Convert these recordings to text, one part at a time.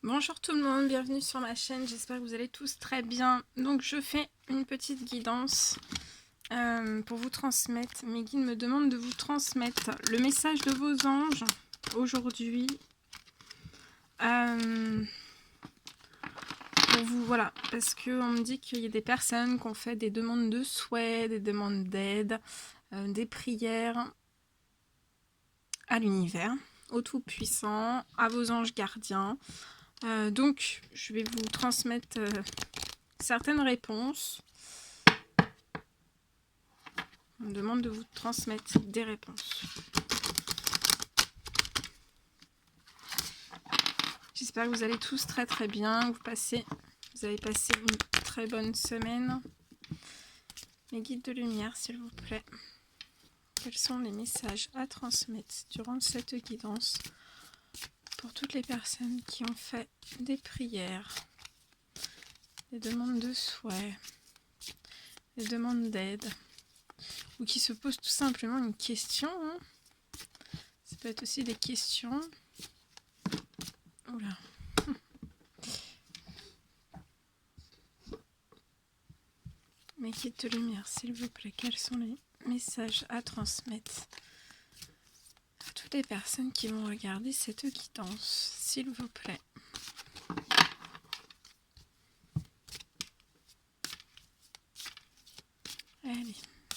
Bonjour tout le monde, bienvenue sur ma chaîne, j'espère que vous allez tous très bien. Donc je fais une petite guidance pour vous transmettre. Mes guides me demandent de vous transmettre le message de vos anges aujourd'hui. Pour vous, voilà, parce qu'on me dit qu'il y a des personnes qui ont fait des demandes de souhait, des demandes d'aide, des prières à l'univers, au Tout-Puissant, à vos anges gardiens. Donc, je vais vous transmettre certaines réponses. On me demande de vous transmettre des réponses. J'espère que vous allez tous très très bien, que vous avez passé une très bonne semaine. Mes guides de lumière, s'il vous plaît. Quels sont les messages à transmettre durant cette guidance pour toutes les personnes qui ont fait des prières, des demandes de souhait, des demandes d'aide, ou qui se posent tout simplement une question. Ça peut être aussi des questions. Oula. Mes guides de lumière, s'il vous plaît, quels sont les messages à transmettre à toutes les personnes qui vont regarder cette guidance, s'il vous plaît. Allez,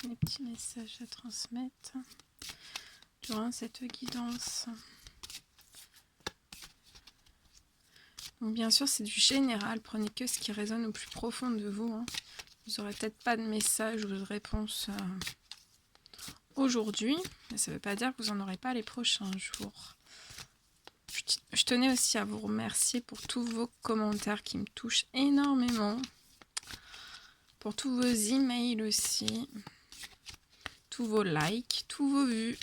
les petits messages à transmettre durant cette guidance. Donc bien sûr, c'est du général, prenez que ce qui résonne au plus profond de vous. Vous n'aurez peut-être pas de message ou de réponse aujourd'hui, mais ça ne veut pas dire que vous n'en aurez pas les prochains jours. Je tenais aussi à vous remercier pour tous vos commentaires qui me touchent énormément, pour tous vos emails aussi, tous vos likes, tous vos vues.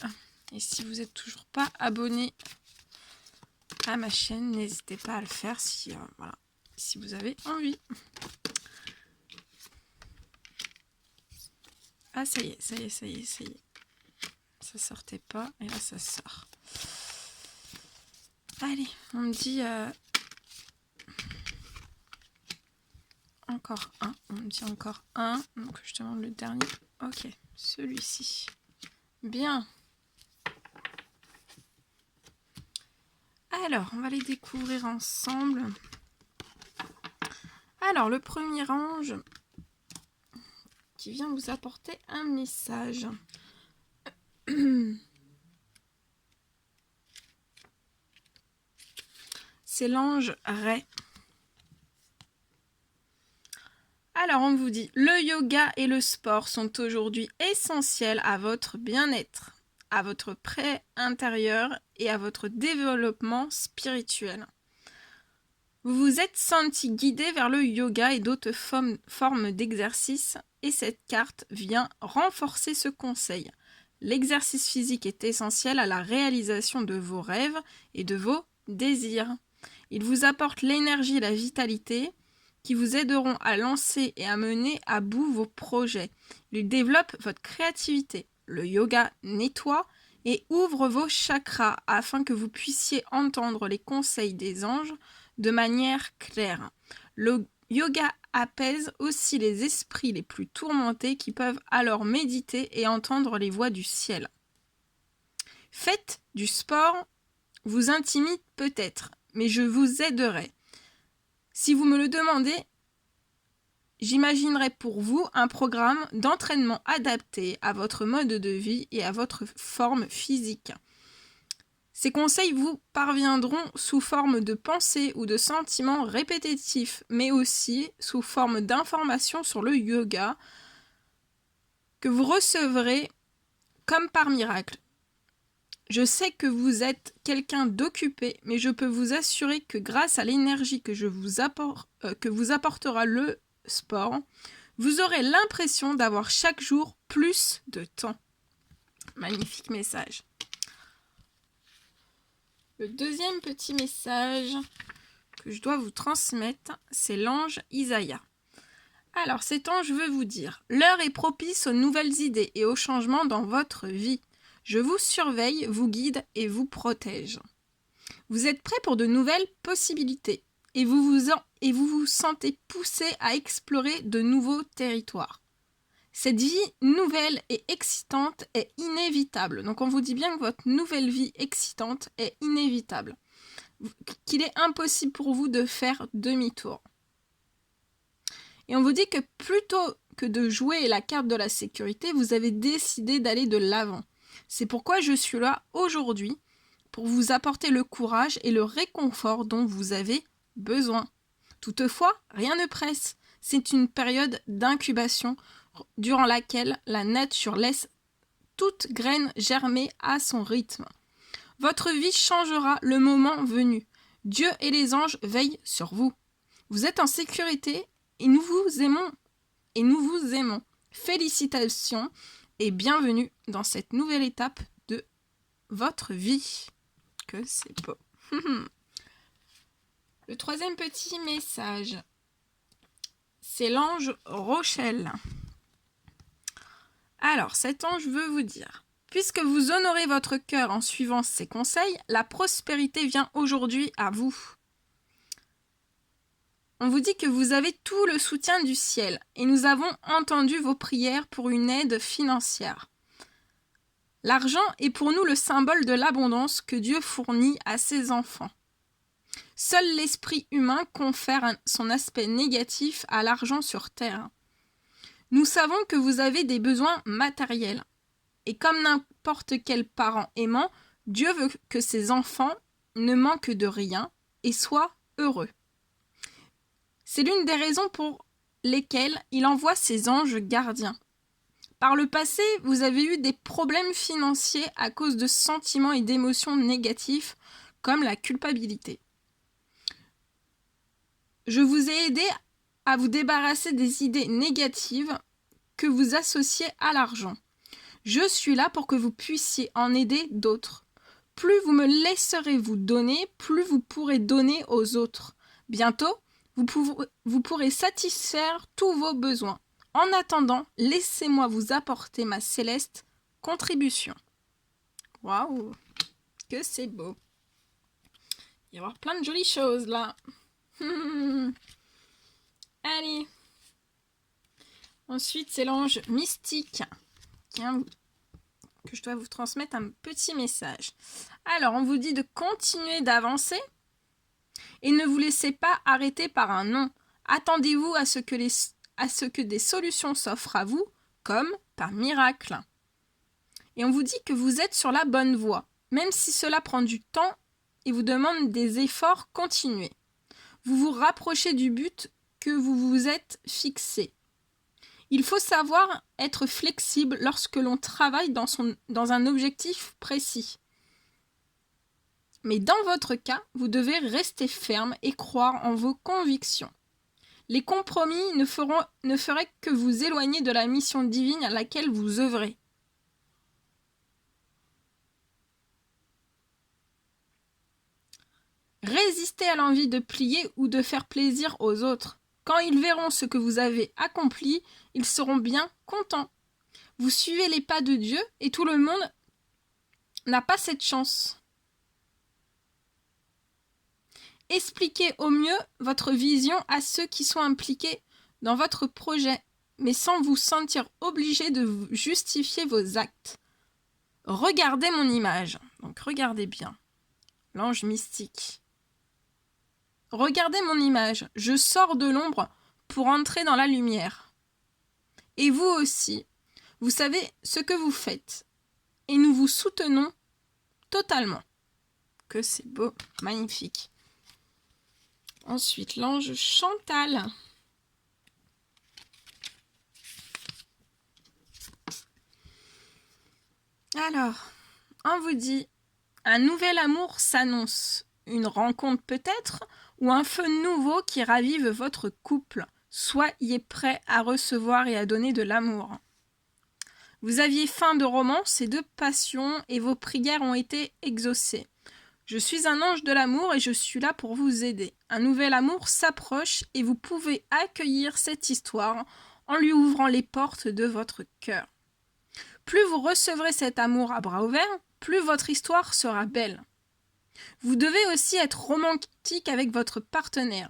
Et si vous n'êtes toujours pas abonné à ma chaîne, n'hésitez pas à le faire si vous avez envie. Ah, ça y est. Ça sortait pas, et là ça sort. Allez, on me dit encore un. On me dit encore un. Donc je demande le dernier. Ok, celui-ci. Bien. Alors, on va les découvrir ensemble. Alors, le premier ange qui vient vous apporter un message. C'est l'ange Ré. Alors, on vous dit, le yoga et le sport sont aujourd'hui essentiels à votre bien-être, à votre paix intérieure et à votre développement spirituel. Vous vous êtes senti guidé vers le yoga et d'autres formes d'exercice et cette carte vient renforcer ce conseil. L'exercice physique est essentiel à la réalisation de vos rêves et de vos désirs. Il vous apporte l'énergie et la vitalité qui vous aideront à lancer et à mener à bout vos projets. Il développe votre créativité. Le yoga nettoie et ouvre vos chakras afin que vous puissiez entendre les conseils des anges de manière claire. Le yoga apaise aussi les esprits les plus tourmentés qui peuvent alors méditer et entendre les voix du ciel. Faites du sport, vous intimide peut-être, mais je vous aiderai. Si vous me le demandez, j'imaginerai pour vous un programme d'entraînement adapté à votre mode de vie et à votre forme physique. Ces conseils vous parviendront sous forme de pensées ou de sentiments répétitifs, mais aussi sous forme d'informations sur le yoga que vous recevrez comme par miracle. Je sais que vous êtes quelqu'un d'occupé, mais je peux vous assurer que grâce à l'énergie que vous apportera le sport, vous aurez l'impression d'avoir chaque jour plus de temps. Magnifique message. Le deuxième petit message que je dois vous transmettre, c'est l'ange Isaïa. Alors cet ange veut vous dire, l'heure est propice aux nouvelles idées et aux changements dans votre vie. Je vous surveille, vous guide et vous protège. Vous êtes prêt pour de nouvelles possibilités. et vous vous sentez poussé à explorer de nouveaux territoires. Cette vie nouvelle et excitante est inévitable. Donc on vous dit bien que votre nouvelle vie excitante est inévitable. Qu'il est impossible pour vous de faire demi-tour. Et on vous dit que plutôt que de jouer la carte de la sécurité, vous avez décidé d'aller de l'avant. C'est pourquoi je suis là aujourd'hui pour vous apporter le courage et le réconfort dont vous avez besoin. Toutefois, rien ne presse. C'est une période d'incubation durant laquelle la nature laisse toute graine germer à son rythme. Votre vie changera le moment venu. Dieu et les anges veillent sur vous. Vous êtes en sécurité et nous vous aimons. Et nous vous aimons. Félicitations et bienvenue dans cette nouvelle étape de votre vie. Que c'est beau. Le troisième petit message, c'est l'ange Rochelle. Alors, cet ange veut vous dire: puisque vous honorez votre cœur en suivant ses conseils, la prospérité vient aujourd'hui à vous. On vous dit que vous avez tout le soutien du ciel et nous avons entendu vos prières pour une aide financière. L'argent est pour nous le symbole de l'abondance que Dieu fournit à ses enfants. Seul l'esprit humain confère son aspect négatif à l'argent sur terre. Nous savons que vous avez des besoins matériels. Et comme n'importe quel parent aimant, Dieu veut que ses enfants ne manquent de rien et soient heureux. C'est l'une des raisons pour lesquelles il envoie ses anges gardiens. Par le passé, vous avez eu des problèmes financiers à cause de sentiments et d'émotions négatifs comme la culpabilité. Je vous ai aidé à vous débarrasser des idées négatives que vous associez à l'argent. Je suis là pour que vous puissiez en aider d'autres. Plus vous me laisserez vous donner, plus vous pourrez donner aux autres. Bientôt, vous pourrez satisfaire tous vos besoins. En attendant, laissez-moi vous apporter ma céleste contribution. Waouh, que c'est beau. Il va y avoir plein de jolies choses là. Allez. Ensuite, c'est l'ange mystique que je dois vous transmettre un petit message. Alors, on vous dit de continuer d'avancer et ne vous laissez pas arrêter par un non. Attendez-vous à ce que des solutions s'offrent à vous, comme par miracle. Et on vous dit que vous êtes sur la bonne voie, même si cela prend du temps et vous demande des efforts continués. Vous vous rapprochez du but que vous vous êtes fixé. Il faut savoir être flexible lorsque l'on travaille dans un objectif précis. Mais dans votre cas, vous devez rester ferme et croire en vos convictions. Les compromis ne feraient que vous éloigner de la mission divine à laquelle vous œuvrez. Résistez à l'envie de plier ou de faire plaisir aux autres. Quand ils verront ce que vous avez accompli, ils seront bien contents. Vous suivez les pas de Dieu et tout le monde n'a pas cette chance. Expliquez au mieux votre vision à ceux qui sont impliqués dans votre projet, mais sans vous sentir obligé de justifier vos actes. Regardez mon image. Donc regardez bien. L'ange mystique. Regardez mon image. Je sors de l'ombre pour entrer dans la lumière. Et vous aussi, vous savez ce que vous faites. Et nous vous soutenons totalement. Que c'est beau, magnifique. Ensuite, l'ange Chantal. Alors, on vous dit, un nouvel amour s'annonce. Une rencontre peut-être, ou un feu nouveau qui ravive votre couple. Soyez prêt à recevoir et à donner de l'amour. Vous aviez faim de romance et de passion, et vos prières ont été exaucées. Je suis un ange de l'amour et je suis là pour vous aider. Un nouvel amour s'approche et vous pouvez accueillir cette histoire en lui ouvrant les portes de votre cœur. Plus vous recevrez cet amour à bras ouverts, plus votre histoire sera belle. Vous devez aussi être romantique avec votre partenaire.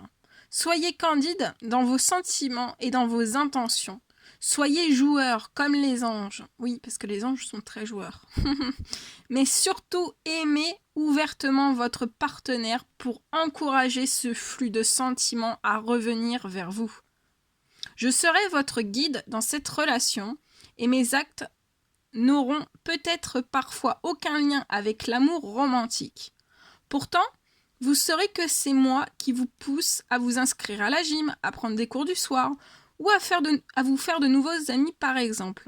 Soyez candide dans vos sentiments et dans vos intentions. Soyez joueurs comme les anges. Oui, parce que les anges sont très joueurs. Mais surtout, aimez ouvertement votre partenaire pour encourager ce flux de sentiments à revenir vers vous. Je serai votre guide dans cette relation et mes actes n'auront peut-être parfois aucun lien avec l'amour romantique. Pourtant, vous saurez que c'est moi qui vous pousse à vous inscrire à la gym, à prendre des cours du soir ou à vous faire de nouveaux amis par exemple.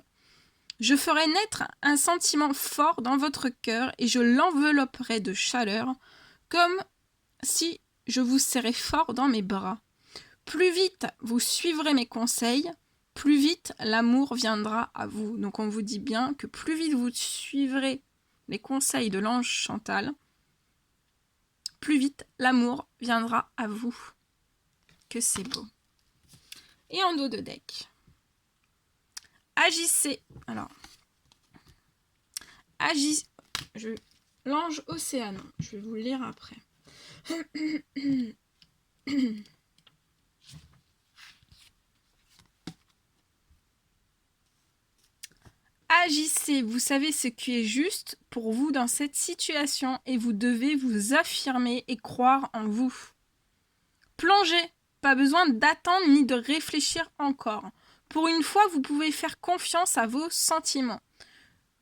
Je ferai naître un sentiment fort dans votre cœur et je l'envelopperai de chaleur comme si je vous serrais fort dans mes bras. Plus vite vous suivrez mes conseils, plus vite l'amour viendra à vous. Donc on vous dit bien que plus vite vous suivrez les conseils de l'ange Chantal, plus vite l'amour viendra à vous. Que c'est beau. Et en dos de deck. Agissez. Alors. L'ange Océanon. Je vais vous le lire après. Agissez, vous savez ce qui est juste pour vous dans cette situation et vous devez vous affirmer et croire en vous. Plongez, pas besoin d'attendre ni de réfléchir encore. Pour une fois, vous pouvez faire confiance à vos sentiments.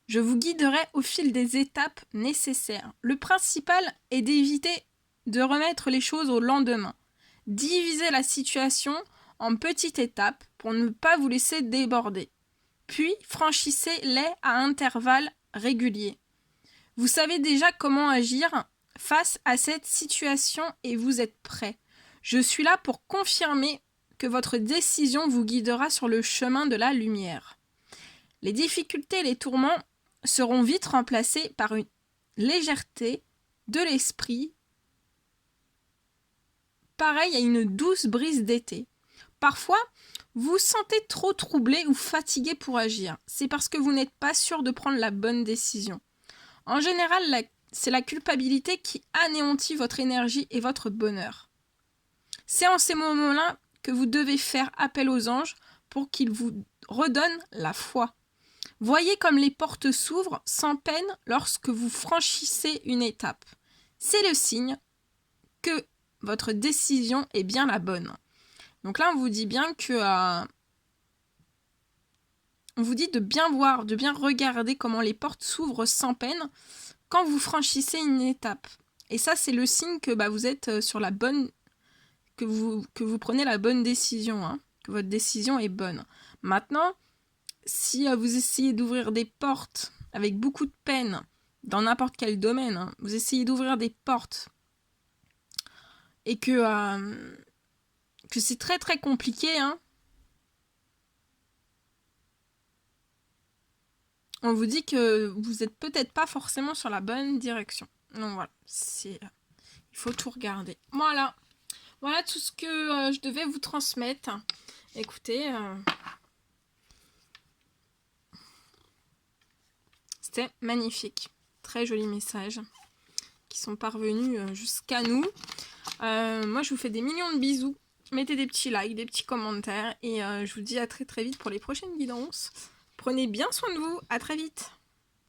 Je vous guiderai au fil des étapes nécessaires. Le principal est d'éviter de remettre les choses au lendemain. Divisez la situation en petites étapes pour ne pas vous laisser déborder. Puis, franchissez-les à intervalles réguliers. Vous savez déjà comment agir face à cette situation et vous êtes prêt. Je suis là pour confirmer que votre décision vous guidera sur le chemin de la lumière. Les difficultés et les tourments seront vite remplacés par une légèreté de l'esprit, pareil à une douce brise d'été. Parfois, vous vous sentez trop troublé ou fatigué pour agir. C'est parce que vous n'êtes pas sûr de prendre la bonne décision. En général, c'est la culpabilité qui anéantit votre énergie et votre bonheur. C'est en ces moments-là que vous devez faire appel aux anges pour qu'ils vous redonnent la foi. Voyez comme les portes s'ouvrent sans peine lorsque vous franchissez une étape. C'est le signe que votre décision est bien la bonne. Donc là, on vous dit bien que... on vous dit de bien voir, de bien regarder comment les portes s'ouvrent sans peine quand vous franchissez une étape. Et ça, c'est le signe que vous êtes sur la bonne... que vous prenez la bonne décision, hein, que votre décision est bonne. Maintenant, si vous essayez d'ouvrir des portes avec beaucoup de peine, dans n'importe quel domaine, hein, vous essayez d'ouvrir des portes et que c'est très très compliqué, hein, on vous dit que vous n'êtes peut-être pas forcément sur la bonne direction. Donc voilà, il faut tout regarder. Voilà tout ce que je devais vous transmettre. Écoutez, c'était magnifique. Très jolis messages qui sont parvenus jusqu'à nous. Moi, je vous fais des millions de bisous. Mettez des petits likes, des petits commentaires. Et je vous dis à très très vite pour les prochaines guidances. Prenez bien soin de vous. À très vite.